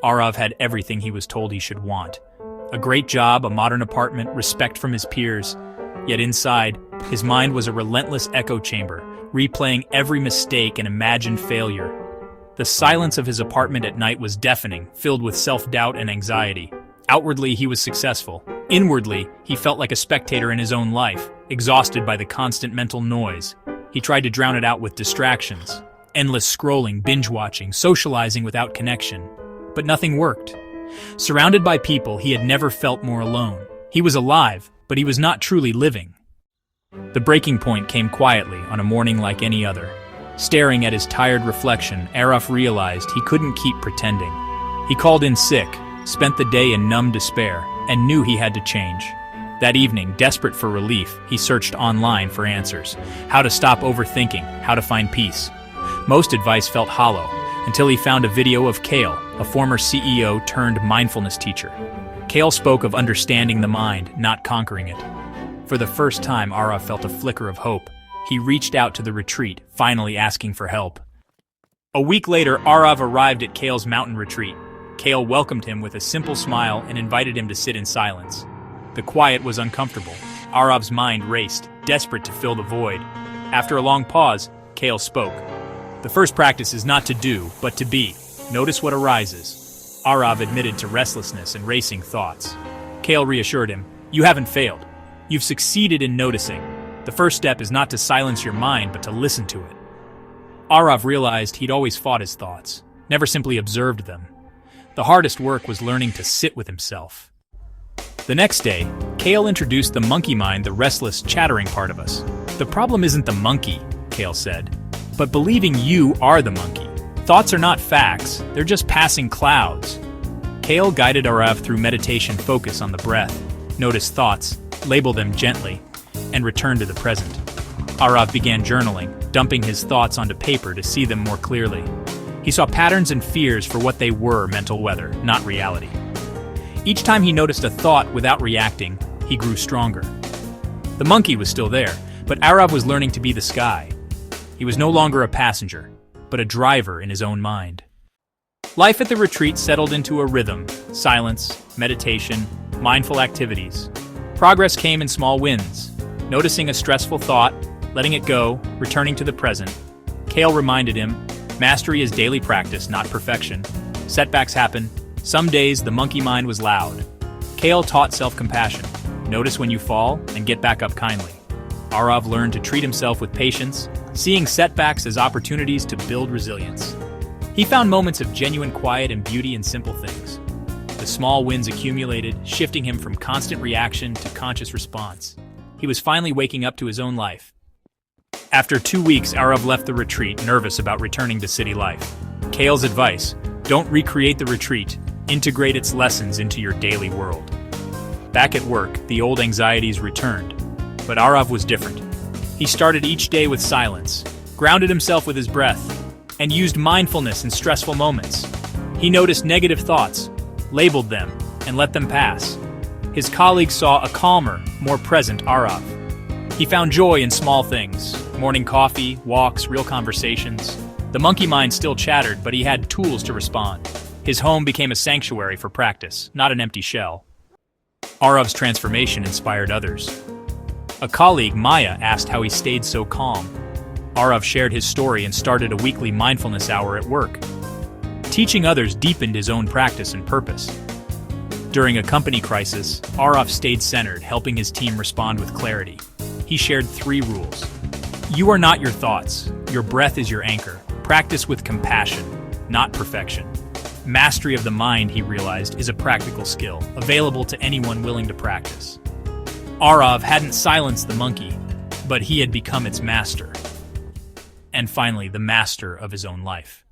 Arav had everything he was told he should want. A great job, a modern apartment, respect from his peers. Yet inside, his mind was a relentless echo chamber, replaying every mistake and imagined failure. The silence of his apartment at night was deafening, filled with self-doubt and anxiety. Outwardly, he was successful. Inwardly, he felt like a spectator in his own life, exhausted by the constant mental noise. He tried to drown it out with distractions. Endless scrolling, binge-watching, socializing without connection. But nothing worked. Surrounded by people, he had never felt more alone. He was alive, but he was not truly living. The breaking point came quietly on a morning like any other. Staring at his tired reflection, Arav realized he couldn't keep pretending. He called in sick, spent the day in numb despair, and knew he had to change. That evening, desperate for relief, he searched online for answers. How to stop overthinking, how to find peace. Most advice felt hollow, until he found a video of Kale, a former CEO turned mindfulness teacher. Kale spoke of understanding the mind, not conquering it. For the first time, Arav felt a flicker of hope. He reached out to the retreat, finally asking for help. A week later, Arav arrived at Kale's mountain retreat. Kale welcomed him with a simple smile and invited him to sit in silence. The quiet was uncomfortable. Arav's mind raced, desperate to fill the void. After a long pause, Kale spoke. The first practice is not to do, but to be. Notice what arises. Arav admitted to restlessness and racing thoughts. Kale reassured him, "You haven't failed. You've succeeded in noticing. The first step is not to silence your mind, but to listen to it." Arav realized he'd always fought his thoughts, never simply observed them. The hardest work was learning to sit with himself. The next day, Kale introduced the monkey mind, the restless, chattering part of us. "The problem isn't the monkey," Kale said, "but believing you are the monkey. Thoughts are not facts, they're just passing clouds." Kale guided Arav through meditation focus on the breath. Notice thoughts, label them gently, and return to the present. Arav began journaling, dumping his thoughts onto paper to see them more clearly. He saw patterns and fears for what they were, mental weather, not reality. Each time he noticed a thought without reacting, he grew stronger. The monkey was still there, but Arav was learning to be the sky. He was no longer a passenger, but a driver in his own mind. Life at the retreat settled into a rhythm: silence, meditation, mindful activities. Progress came in small wins. Noticing a stressful thought, letting it go, returning to the present. Kale reminded him, mastery is daily practice, not perfection. Setbacks happen. Some days the monkey mind was loud. Kale taught self-compassion. Notice when you fall and get back up kindly. Arav learned to treat himself with patience, seeing setbacks as opportunities to build resilience. He found moments of genuine quiet and beauty in simple things. The small wins accumulated, shifting him from constant reaction to conscious response. He was finally waking up to his own life. After 2 weeks, Arav left the retreat, nervous about returning to city life. Kale's advice: don't recreate the retreat, integrate its lessons into your daily world. Back at work, the old anxieties returned. But Arav was different. He started each day with silence, grounded himself with his breath, and used mindfulness in stressful moments. He noticed negative thoughts, labeled them, and let them pass. His colleagues saw a calmer, more present Arav. He found joy in small things: morning coffee, walks, real conversations. The monkey mind still chattered, but he had tools to respond. His home became a sanctuary for practice, not an empty shell. Arav's transformation inspired others. A colleague, Maya, asked how he stayed so calm. Arav shared his story and started a weekly mindfulness hour at work. Teaching others deepened his own practice and purpose. During a company crisis, Arav stayed centered, helping his team respond with clarity. He shared 3 rules. You are not your thoughts. Your breath is your anchor. Practice with compassion, not perfection. Mastery of the mind, he realized, is a practical skill, available to anyone willing to practice. Arav hadn't silenced the monkey, but he had become its master. And finally, the master of his own life.